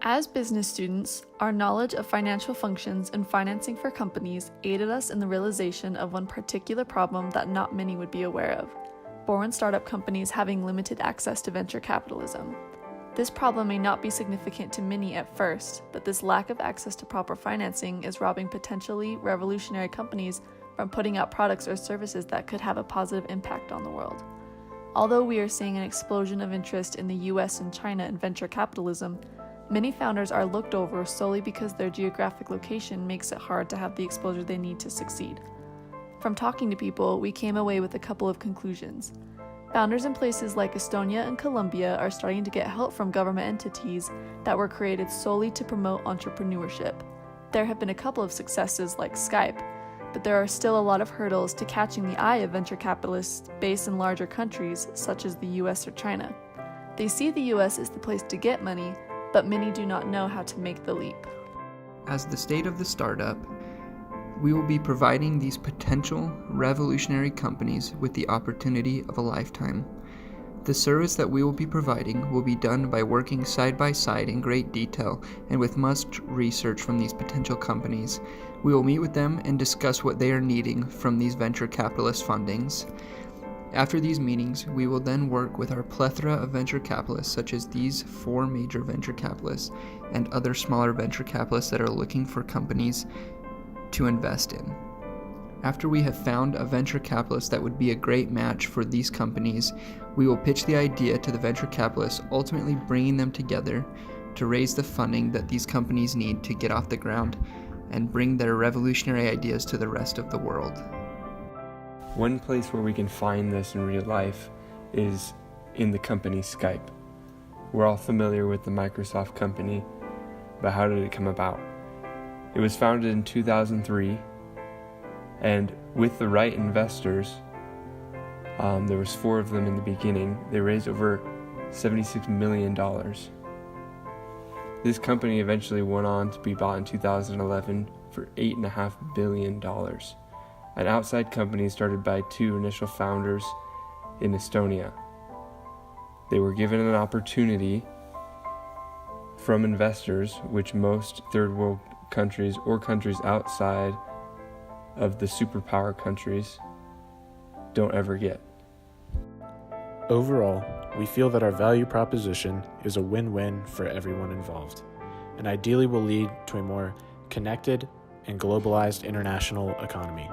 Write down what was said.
As business students, our knowledge of financial functions and financing for companies aided us in the realization of one particular problem that not many would be aware of: foreign startup companies having limited access to venture capitalism. This problem may not be significant to many at first, but this lack of access to proper financing is robbing potentially revolutionary companies from putting out products or services that could have a positive impact on the world. Although we are seeing an explosion of interest in the US and China in venture capitalism, many founders are looked over solely because their geographic location makes it hard to have the exposure they need to succeed. From talking to people, we came away with a couple of conclusions. Founders in places like Estonia and Colombia are starting to get help from government entities that were created solely to promote entrepreneurship. There have been a couple of successes like Skype, but there are still a lot of hurdles to catching the eye of venture capitalists based in larger countries such as the US or China. They see the US as the place to get money, but many do not know how to make the leap. As the state of the startup, we will be providing these potential revolutionary companies with the opportunity of a lifetime. The service that we will be providing will be done by working side by side in great detail and with much research from these potential companies. We will meet with them and discuss what they are needing from these venture capitalist fundings. After these meetings, we will then work with our plethora of venture capitalists, such as these 4 major venture capitalists and other smaller venture capitalists that are looking for companies to invest in. After we have found a venture capitalist that would be a great match for these companies, we will pitch the idea to the venture capitalists, ultimately bringing them together to raise the funding that these companies need to get off the ground and bring their revolutionary ideas to the rest of the world. One place where we can find this in real life is in the company Skype. We're all familiar with the Microsoft company, but how did it come about? It was founded in 2003, and with the right investors, there was 4 of them in the beginning. They raised over $76 million. This company eventually went on to be bought in 2011 for $8.5 billion. An outside company started by 2 initial founders in Estonia. They were given an opportunity from investors, which most third world countries or countries outside of the superpower countries don't ever get. Overall, we feel that our value proposition is a win-win for everyone involved, and ideally will lead to a more connected and globalized international economy.